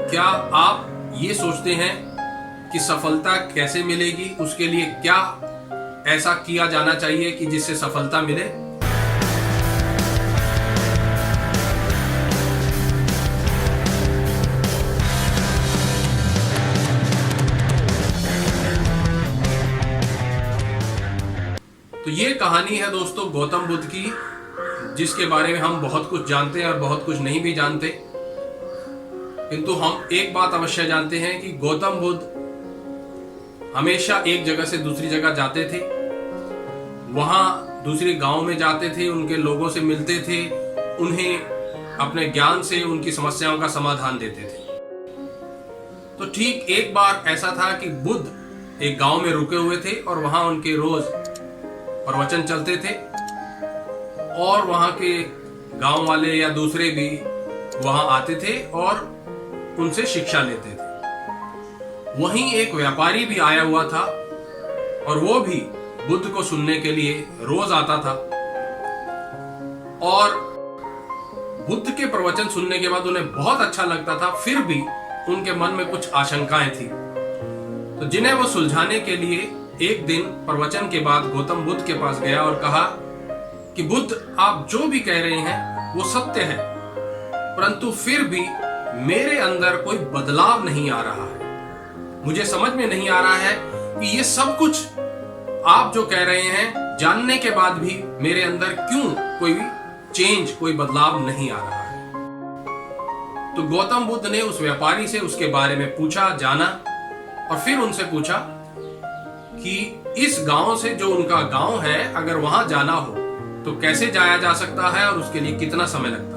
क्या आप ये सोचते हैं कि सफलता कैसे मिलेगी, उसके लिए क्या ऐसा किया जाना चाहिए कि जिससे सफलता मिले? तो ये कहानी है दोस्तों गौतम बुद्ध की, जिसके बारे में हम बहुत कुछ जानते हैं और बहुत कुछ नहीं भी जानते। किंतु हम एक बात अवश्य जानते हैं कि गौतम बुद्ध हमेशा एक जगह से दूसरी जगह जाते थे, वहां दूसरे गांव में जाते थे, उनके लोगों से मिलते थे, उन्हें अपने ज्ञान से उनकी समस्याओं का समाधान देते थे। तो ठीक एक बार ऐसा था कि बुद्ध एक गांव में रुके हुए थे और वहां उनके रोज प्रवचन चलते थे और वहां के गांव वाले या दूसरे भी वहां आते थे और उनसे शिक्षा लेते थे। वहीं एक व्यापारी भी आया हुआ था और वो भी बुद्ध को सुनने के लिए रोज आता था और बुद्ध के प्रवचन सुनने के बाद उन्हें बहुत अच्छा लगता था, फिर भी उनके मन में कुछ आशंकाएं थी। तो जिन्हें वो सुलझाने के लिए एक दिन प्रवचन के बाद गौतम बुद्ध के पास गया और कहा कि बुद्ध, आप जो भी कह रहे हैं वो सत्य है, परंतु फिर भी मेरे अंदर कोई बदलाव नहीं आ रहा है। मुझे समझ में नहीं आ रहा है कि ये सब कुछ आप जो कह रहे हैं जानने के बाद भी मेरे अंदर क्यों कोई चेंज, कोई बदलाव नहीं आ रहा है। तो गौतम बुद्ध ने उस व्यापारी से उसके बारे में पूछा, जाना और फिर उनसे पूछा कि इस गांव से जो उनका गांव है, अगर वहां जाना हो तो कैसे जाया जा सकता है और उसके लिए कितना समय लगता है।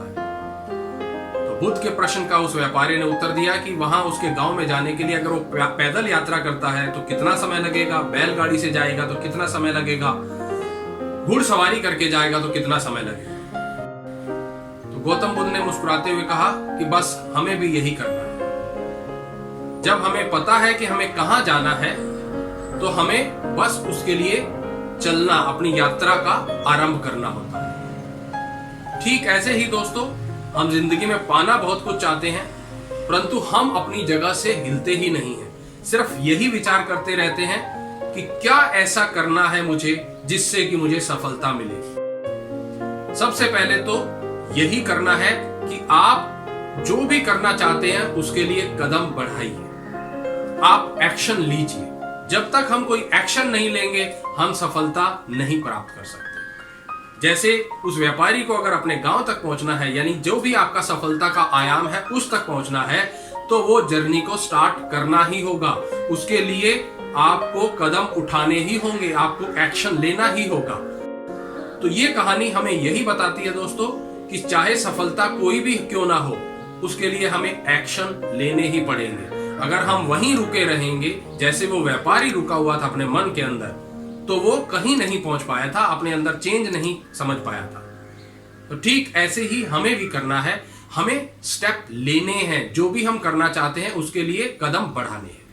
बुद्ध के प्रश्न का उस व्यापारी ने उत्तर दिया कि वहां उसके गांव में जाने के लिए अगर वो पैदल यात्रा करता है तो कितना समय लगेगा, बैलगाड़ी से जाएगा तो कितना समय लगेगा, घुड़सवारी करके जाएगा तो कितना समय लगेगा। तो गौतम बुद्ध ने मुस्कुराते हुए कहा कि बस हमें भी यही करना है। जब हमें पता है कि हमें कहां जाना है तो हमें बस उसके लिए चलना, अपनी यात्रा का आरंभ करना होता है। ठीक ऐसे ही दोस्तों, हम जिंदगी में पाना बहुत कुछ चाहते हैं, परंतु हम अपनी जगह से हिलते ही नहीं हैं। सिर्फ यही विचार करते रहते हैं कि क्या ऐसा करना है मुझे जिससे कि मुझे सफलता मिले। सबसे पहले तो यही करना है कि आप जो भी करना चाहते हैं उसके लिए कदम बढ़ाइए, आप एक्शन लीजिए। जब तक हम कोई एक्शन नहीं लेंगे हम सफलता नहीं प्राप्त कर सकते। जैसे उस व्यापारी को अगर अपने गांव तक पहुंचना है, यानी जो भी आपका सफलता का आयाम है उस तक पहुंचना है, तो वो जर्नी को स्टार्ट करना ही होगा। उसके लिए आपको कदम उठाने ही होंगे, आपको एक्शन लेना ही होगा। तो ये कहानी हमें यही बताती है दोस्तों कि चाहे सफलता कोई भी क्यों ना हो, उसके लिए हमें एक्शन लेने ही पड़ेंगे। अगर हम वहीं रुके रहेंगे जैसे वो व्यापारी रुका हुआ था अपने मन के अंदर, तो वो कहीं नहीं पहुंच पाया था, अपने अंदर चेंज नहीं समझ पाया था। तो ठीक ऐसे ही हमें भी करना है, हमें स्टेप लेने हैं, जो भी हम करना चाहते हैं उसके लिए कदम बढ़ाने हैं।